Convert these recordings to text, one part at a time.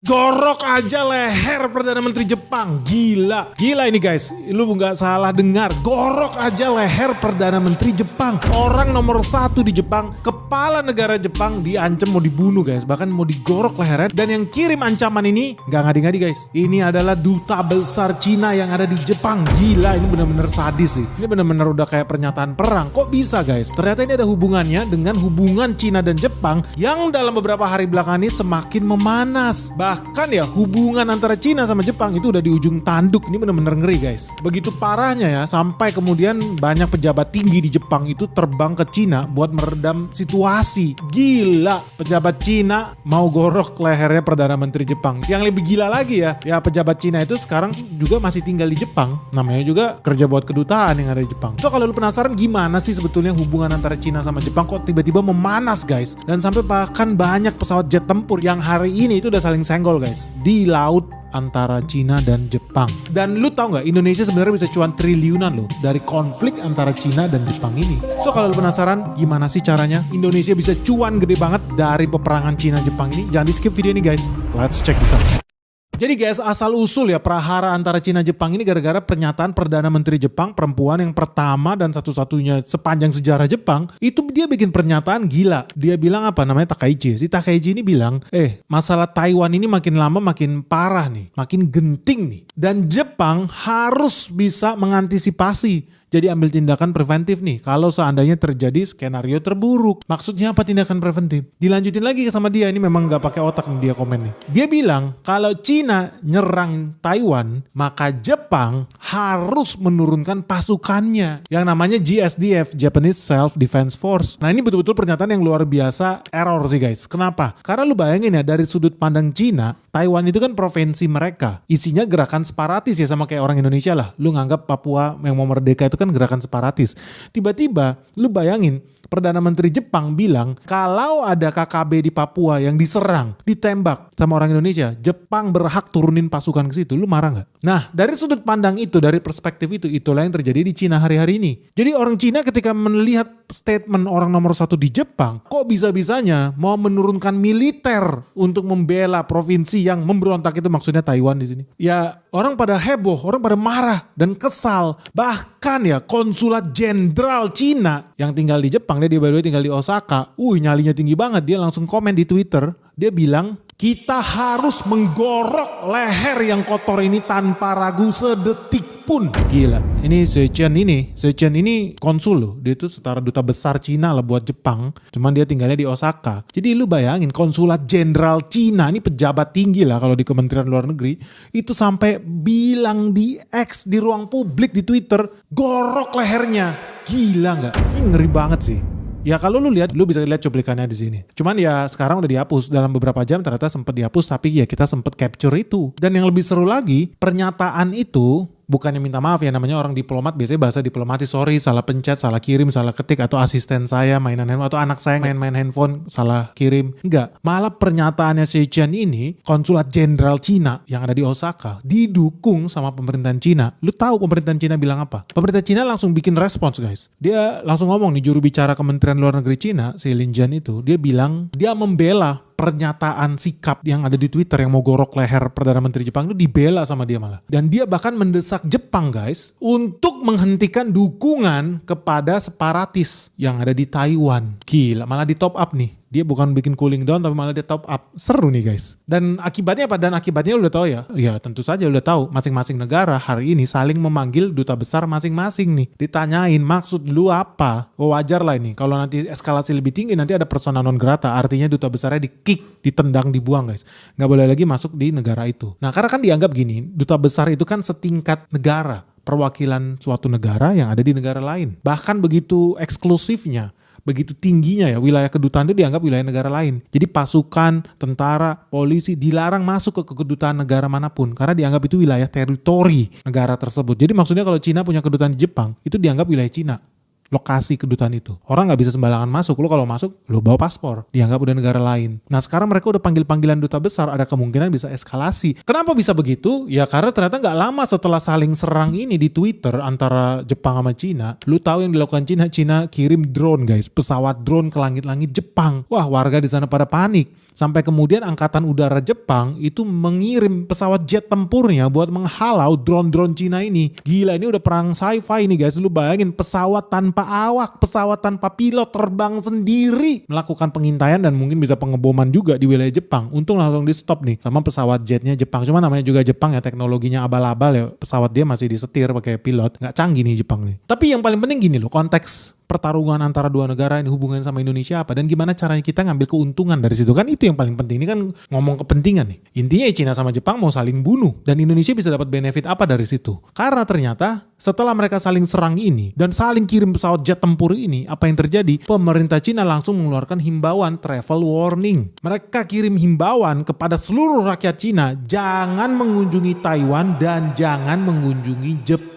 Gorok aja leher Perdana Menteri Jepang. Gila. Gila ini guys. Lu nggak salah dengar. Gorok aja leher Perdana Menteri Jepang. Orang nomor 1 di Jepang. Kepala negara Jepang diancam mau dibunuh guys. Bahkan mau digorok lehernya. Dan yang kirim ancaman ini nggak ngadi-ngadi guys. Ini adalah duta besar Cina yang ada di Jepang. Gila, ini benar-benar sadis sih. Ini benar-benar udah kayak pernyataan perang. Kok bisa guys? Ternyata ini ada hubungannya dengan hubungan Cina dan Jepang yang dalam beberapa hari belakangan ini semakin memanas. Bahkan ya hubungan antara Cina sama Jepang itu udah di ujung tanduk. Ini bener-bener ngeri guys. Begitu parahnya ya sampai kemudian banyak pejabat tinggi di Jepang itu terbang ke Cina buat meredam situasi. Gila, pejabat Cina mau gorok lehernya Perdana Menteri Jepang. Yang lebih gila lagi ya pejabat Cina itu sekarang juga masih tinggal di Jepang. Namanya juga kerja buat kedutaan yang ada di Jepang. So kalau lu penasaran gimana sih sebetulnya hubungan antara Cina sama Jepang kok tiba-tiba memanas guys. Dan sampai bahkan banyak pesawat jet tempur yang hari ini itu udah saling senggol guys di laut antara Cina dan Jepang. Dan lu tahu nggak Indonesia sebenarnya bisa cuan triliunan loh dari konflik antara Cina dan Jepang ini. So kalau lu penasaran gimana sih caranya Indonesia bisa cuan gede banget dari peperangan Cina-Jepang ini, jangan di skip video ini guys. Let's check this out. Jadi guys, asal usul ya prahara antara Cina-Jepang ini gara-gara pernyataan Perdana Menteri Jepang perempuan yang pertama dan satu-satunya sepanjang sejarah Jepang. Itu dia bikin pernyataan gila. Dia bilang apa namanya Takaichi. Si Takaichi ini bilang, masalah Taiwan ini makin lama makin parah nih. Makin genting nih. Dan Jepang harus bisa mengantisipasi. Jadi ambil tindakan preventif nih kalau seandainya terjadi skenario terburuk. Maksudnya apa tindakan preventif? Dilanjutin lagi sama dia, ini memang gak pakai otak nih dia komen nih. Dia bilang kalau Cina nyerang Taiwan, maka Jepang harus menurunkan pasukannya yang namanya JSDF, Japanese Self Defense Force. Nah ini betul-betul pernyataan yang luar biasa error sih guys. Kenapa? Karena lu bayangin ya dari sudut pandang Cina, Taiwan itu kan provinsi mereka. Isinya gerakan separatis ya sama kayak orang Indonesia lah. Lu nganggap Papua yang mau merdeka itu kan gerakan separatis. Tiba-tiba lu bayangin Perdana Menteri Jepang bilang kalau ada KKB di Papua yang diserang, ditembak sama orang Indonesia, Jepang berhak turunin pasukan ke situ. Lu marah nggak? Nah dari sudut pandang itu, dari perspektif itu, itulah yang terjadi di Cina hari-hari ini. Jadi orang Cina ketika melihat statement orang nomor 1 di Jepang, kok bisa-bisanya mau menurunkan militer untuk membela provinsi yang memberontak itu, maksudnya Taiwan di sini. Ya orang pada heboh, orang pada marah dan kesal. Bahkan ya konsulat jenderal Cina yang tinggal di Jepang, dia by the way tinggal di Osaka, nyalinya tinggi banget, dia langsung komen di Twitter, dia bilang kita harus menggorok leher yang kotor ini tanpa ragu sedetik pun. Gila, ini Zhejian ini konsul loh, dia itu setara duta besar Cina lah buat Jepang, cuman dia tinggalnya di Osaka. Jadi lu bayangin konsulat jenderal Cina, ini pejabat tinggi lah kalau di Kementerian Luar Negeri, itu sampai bilang di X, di ruang publik di Twitter, gorok lehernya. Gila nggak? Ini ngeri banget sih. Ya kalau lu lihat, lu bisa lihat cuplikannya di sini. Cuman ya sekarang udah dihapus, dalam beberapa jam ternyata sempat dihapus, tapi ya kita sempat capture itu. Dan yang lebih seru lagi, pernyataan itu bukannya minta maaf ya, namanya orang diplomat biasanya bahasa diplomatis, sorry salah pencet, salah kirim, salah ketik, atau asisten saya mainan handphone, atau anak saya main handphone salah kirim. Enggak, malah pernyataannya Zhejian ini, konsulat jenderal Cina yang ada di Osaka, didukung sama pemerintahan Cina. Lu tahu pemerintahan Cina bilang apa? Pemerintah Cina langsung bikin respons guys. Dia langsung ngomong nih, juru bicara Kementerian Luar Negeri Cina, si Lin Jian itu, dia bilang dia membela pernyataan sikap yang ada di Twitter yang mau gorok leher Perdana Menteri Jepang itu, dibela sama dia malah. Dan dia bahkan mendesak Jepang guys untuk menghentikan dukungan kepada separatis yang ada di Taiwan. Gila, malah di top up nih. Dia bukan bikin cooling down tapi malah dia top up. Seru nih guys. Dan akibatnya apa? Dan akibatnya udah tahu ya? Ya tentu saja udah tahu. Masing-masing negara hari ini saling memanggil duta besar masing-masing nih. Ditanyain maksud lu apa? Wajar lah ini. Kalau nanti eskalasi lebih tinggi nanti ada persona non grata. Artinya duta besarnya di kick, ditendang, dibuang guys. Nggak boleh lagi masuk di negara itu. Nah karena kan dianggap gini, duta besar itu kan setingkat negara. Perwakilan suatu negara yang ada di negara lain. Bahkan begitu eksklusifnya, begitu tingginya ya wilayah kedutaan itu dianggap wilayah negara lain. Jadi pasukan, tentara, polisi dilarang masuk ke kedutaan negara manapun karena dianggap itu wilayah teritori negara tersebut. Jadi maksudnya kalau Cina punya kedutaan di Jepang itu dianggap wilayah Cina. lokasi kedutaan itu. Orang nggak bisa sembarangan masuk. Lu kalau masuk, lu bawa paspor. Dianggap udah negara lain. Nah sekarang mereka udah panggil-panggilan duta besar. Ada kemungkinan bisa eskalasi. Kenapa bisa begitu? Ya karena ternyata nggak lama setelah saling serang ini di Twitter antara Jepang sama Cina. Lu tahu yang dilakukan Cina? Cina kirim drone guys. Pesawat drone ke langit-langit Jepang. Wah warga di sana pada panik. Sampai kemudian Angkatan Udara Jepang itu mengirim pesawat jet tempurnya buat menghalau drone-drone Cina ini. Gila, ini udah perang sci-fi nih guys. Lu bayangin pesawat tanpa awak, pesawat tanpa pilot terbang sendiri melakukan pengintaian dan mungkin bisa pengeboman juga di wilayah Jepang. Untung langsung di stop nih sama pesawat jetnya Jepang. Cuma namanya juga Jepang ya, teknologinya abal-abal ya. Pesawat dia masih disetir pakai pilot. Nggak canggih nih Jepang nih. Tapi yang paling penting gini loh, konteks pertarungan antara dua negara ini hubungan sama Indonesia apa dan gimana caranya kita ngambil keuntungan dari situ, kan itu yang paling penting. Ini kan ngomong kepentingan nih. Intinya Cina sama Jepang mau saling bunuh dan Indonesia bisa dapat benefit apa dari situ. Karena ternyata setelah mereka saling serang ini dan saling kirim pesawat jet tempur ini, apa yang terjadi? Pemerintah Cina langsung mengeluarkan himbauan travel warning. Mereka kirim himbauan kepada seluruh rakyat Cina, jangan mengunjungi Taiwan dan jangan mengunjungi Jepang.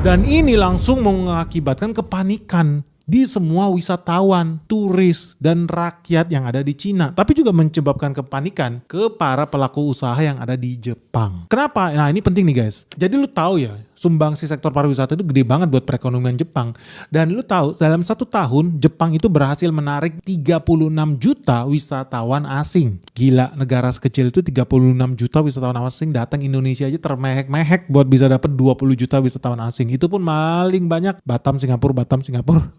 Dan ini langsung mengakibatkan kepanikan di semua wisatawan, turis, dan rakyat yang ada di Cina. Tapi juga menyebabkan kepanikan ke para pelaku usaha yang ada di Jepang. Kenapa? Nah ini penting nih guys. Jadi lu tahu ya, sumbangsi sektor pariwisata itu gede banget buat perekonomian Jepang. Dan lu tahu dalam 1 tahun Jepang itu berhasil menarik 36 juta wisatawan asing. Gila, negara sekecil itu 36 juta wisatawan asing datang Indonesia aja termehek-mehek buat bisa dapat 20 juta wisatawan asing. Itu pun paling banyak Batam, Singapura,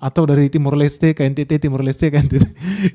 atau dari Timur Leste ke NTT, Timur Leste ke NTT.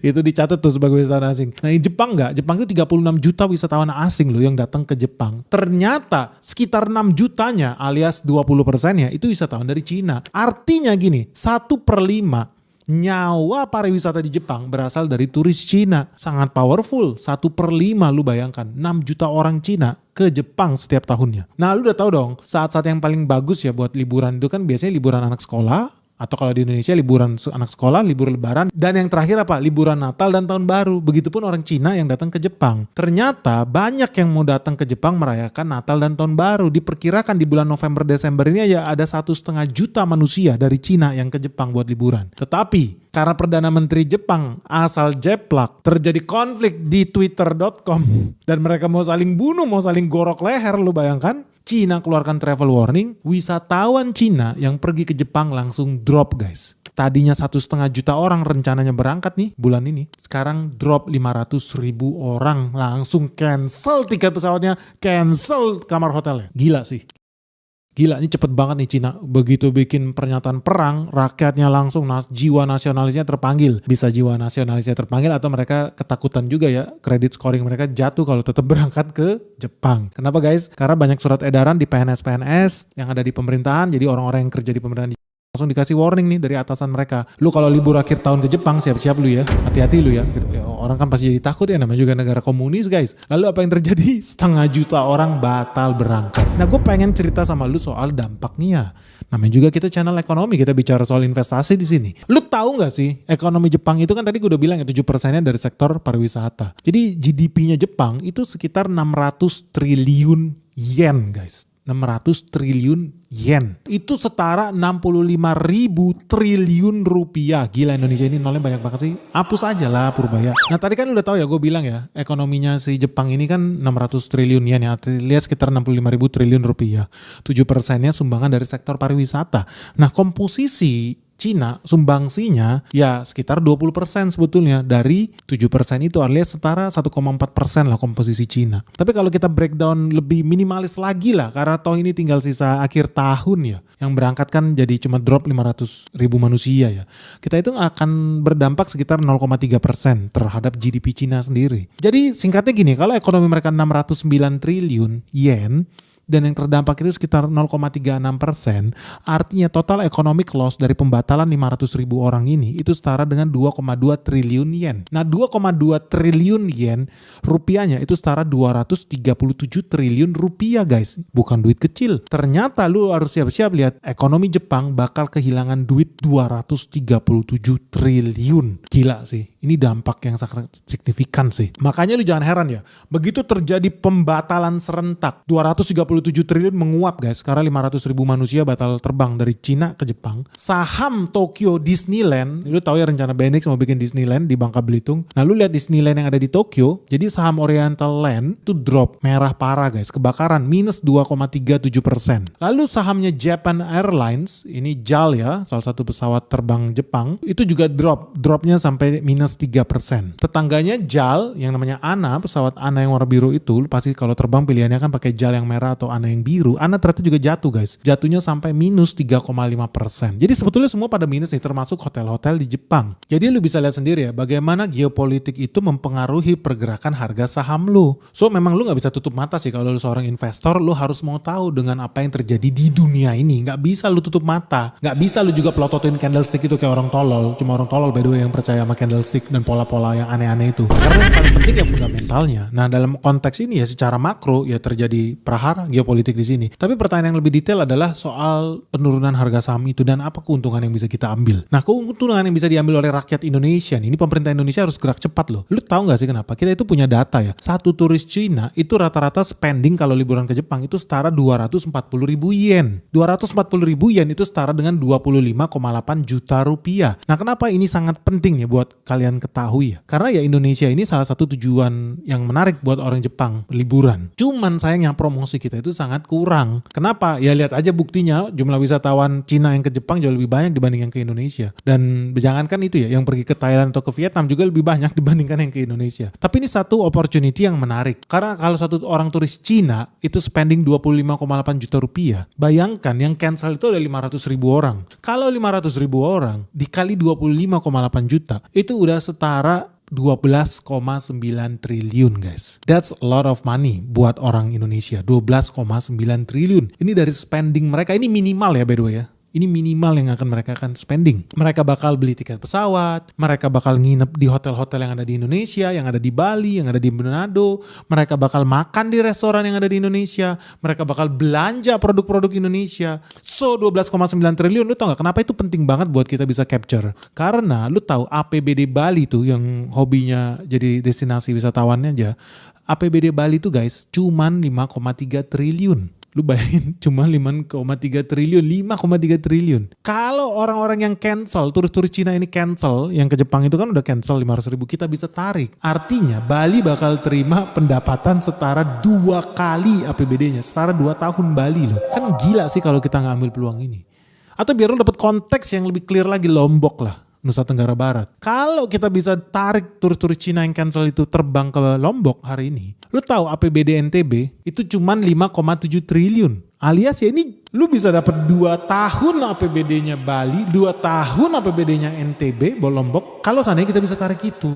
Itu dicatat tuh sebagai wisatawan asing. Nah di Jepang enggak? Jepang itu 36 juta wisatawan asing loh yang datang ke Jepang. Ternyata sekitar 6 jutanya alias 20%-nya itu wisatawan dari Cina. Artinya gini, 1/5 nyawa pariwisata di Jepang berasal dari turis Cina. Sangat powerful. 1/5 lu bayangkan. 6 juta orang Cina ke Jepang setiap tahunnya. Nah lu udah tahu dong, saat-saat yang paling bagus ya buat liburan itu kan biasanya liburan anak sekolah. Atau kalau di Indonesia liburan anak sekolah, libur lebaran. Dan yang terakhir apa? Liburan Natal dan Tahun Baru. Begitupun orang Cina yang datang ke Jepang. Ternyata banyak yang mau datang ke Jepang merayakan Natal dan Tahun Baru. Diperkirakan di bulan November-Desember ini ya ada 1,5 juta manusia dari Cina yang ke Jepang buat liburan. Tetapi karena Perdana Menteri Jepang asal jeplak, terjadi konflik di twitter.com. Dan mereka mau saling bunuh, mau saling gorok leher, lu bayangkan. Cina keluarkan travel warning, wisatawan Cina yang pergi ke Jepang langsung drop guys. Tadinya 1,5 juta orang rencananya berangkat nih bulan ini. Sekarang drop 500.000 orang, langsung cancel tiket pesawatnya, cancel kamar hotelnya. Gila sih. Gila, ini cepet banget nih Cina. Begitu bikin pernyataan perang, rakyatnya langsung jiwa nasionalisnya terpanggil. Bisa jiwa nasionalisnya terpanggil atau mereka ketakutan juga ya. Kredit scoring mereka jatuh kalau tetap berangkat ke Jepang. Kenapa guys? Karena banyak surat edaran di PNS-PNS yang ada di pemerintahan. Jadi orang-orang yang kerja di pemerintahan langsung dikasih warning nih dari atasan mereka. Lu kalau libur akhir tahun ke Jepang siap-siap lu ya. Hati-hati lu ya. Gitu. Orang kan pasti jadi takut ya, namanya juga negara komunis guys. Lalu apa yang terjadi? 1,5 juta orang batal berangkat. Nah gue pengen cerita sama lu soal dampaknya. Namanya juga kita channel ekonomi, kita bicara soal investasi di sini. Lu tahu nggak sih ekonomi Jepang itu kan tadi gue udah bilang ya 7%-nya dari sektor pariwisata. Jadi GDP-nya Jepang itu sekitar 600 triliun yen guys. 600 triliun yen. Itu setara 65.000 triliun rupiah. Gila, Indonesia ini nolnya banyak banget sih. Hapus aja lah Purbaya. Nah tadi kan udah tahu ya, gue bilang ya, ekonominya si Jepang ini kan 600 triliun yen ya. Lihat sekitar 65.000 triliun rupiah. 7%-nya sumbangan dari sektor pariwisata. Nah komposisi Cina sumbangsinya ya sekitar 20% sebetulnya dari 7% itu, alias setara 1,4% lah komposisi Cina. Tapi kalau kita breakdown lebih minimalis lagi lah, karena toh ini tinggal sisa akhir tahun ya, yang berangkat kan jadi cuma drop 500.000 manusia ya. Kita itu akan berdampak sekitar 0,3% terhadap GDP Cina sendiri. Jadi singkatnya gini, kalau ekonomi mereka 609 triliun yen, dan yang terdampak itu sekitar 0,36%, artinya total economic loss dari pembatalan 500.000 orang ini itu setara dengan 2,2 triliun yen. Nah 2,2 triliun yen rupiahnya itu setara 237 triliun rupiah guys. Bukan duit kecil. Ternyata lu harus siap-siap lihat ekonomi Jepang bakal kehilangan duit 237 triliun. Gila sih. Ini dampak yang sangat signifikan sih. Makanya lu jangan heran ya. Begitu terjadi pembatalan serentak 237 27 triliun menguap guys, karena 500 ribu manusia batal terbang dari Cina ke Jepang. Saham Tokyo Disneyland, lu tahu ya rencana BNX mau bikin Disneyland di Bangka Belitung. Nah lu lihat Disneyland yang ada di Tokyo, jadi saham Oriental Land itu drop merah parah guys, kebakaran minus 2,37%. Lalu sahamnya Japan Airlines, ini JAL ya, salah satu pesawat terbang Jepang, itu juga dropnya sampai minus 3%. Tetangganya JAL yang namanya ANA, pesawat ANA yang warna biru itu, lu pasti kalau terbang pilihannya kan pakai JAL yang merah atau ANA yang biru. ANA ternyata juga jatuh guys, jatuhnya sampai minus 3,5%. Jadi sebetulnya semua pada minus nih, termasuk hotel-hotel di Jepang. Jadi lu bisa lihat sendiri ya, bagaimana geopolitik itu mempengaruhi pergerakan harga saham lu. So memang lu gak bisa tutup mata sih kalau lu seorang investor, lu harus mau tahu dengan apa yang terjadi di dunia ini. Gak bisa lu tutup mata, gak bisa lu juga pelototin candlestick itu kayak orang tolol. Cuma orang tolol by the way yang percaya sama candlestick dan pola-pola yang aneh-aneh itu. Karena yang paling penting ya fundamentalnya. Nah dalam konteks ini ya secara makro ya terjadi prahara geopolitik di sini. Tapi pertanyaan yang lebih detail adalah soal penurunan harga saham itu dan apa keuntungan yang bisa kita ambil. Nah keuntungan yang bisa diambil oleh rakyat Indonesia nih, ini pemerintah Indonesia harus gerak cepat loh. Lu tahu gak sih kenapa? Kita itu punya data ya. Satu turis Cina itu rata-rata spending kalau liburan ke Jepang itu setara 240 ribu yen. 240 ribu yen itu setara dengan 25,8 juta rupiah. Nah kenapa ini sangat penting ya buat kalian ketahui ya? Karena ya Indonesia ini salah satu tujuan yang menarik buat orang Jepang liburan. Cuman sayangnya promosi kita itu sangat kurang. Kenapa? Ya lihat aja buktinya, jumlah wisatawan Cina yang ke Jepang jauh lebih banyak dibanding yang ke Indonesia. Dan jangankan itu ya, yang pergi ke Thailand atau ke Vietnam juga lebih banyak dibandingkan yang ke Indonesia. Tapi ini satu opportunity yang menarik. Karena kalau satu orang turis Cina itu spending 25,8 juta rupiah. Bayangkan yang cancel itu ada 500 ribu orang. Kalau 500 ribu orang dikali 25,8 juta, itu udah setara 12,9 triliun guys. That's a lot of money buat orang Indonesia. 12,9 triliun. Ini dari spending mereka. Ini minimal ya by the way ya. Ini minimal yang akan mereka akan spending. Mereka bakal beli tiket pesawat, mereka bakal nginep di hotel-hotel yang ada di Indonesia, yang ada di Bali, yang ada di Manado, mereka bakal makan di restoran yang ada di Indonesia, mereka bakal belanja produk-produk Indonesia. So 12,9 triliun, lu tau gak kenapa itu penting banget buat kita bisa capture? Karena lu tahu APBD Bali tuh yang hobinya jadi destinasi wisatawannya aja, APBD Bali tuh guys cuman 5,3 triliun. Lu bayangin cuma 5,3 triliun. Kalau orang-orang yang cancel, turis-turis Cina ini cancel, yang ke Jepang itu kan udah cancel 500 ribu, kita bisa tarik. Artinya Bali bakal terima pendapatan setara 2 kali APBD-nya, setara 2 tahun Bali loh. Kan gila sih kalau kita ngambil peluang ini. Atau biar lu dapat konteks yang lebih clear lagi, Lombok lah, Nusa Tenggara Barat. Kalau kita bisa tarik turis-turis Cina yang cancel itu terbang ke Lombok hari ini, lu tahu APBD NTB itu cuman 5,7 triliun. Alias ya ini lu bisa dapat 2 tahun APBD-nya Bali, 2 tahun APBD-nya NTB, Lombok, kalau seandainya kita bisa tarik itu.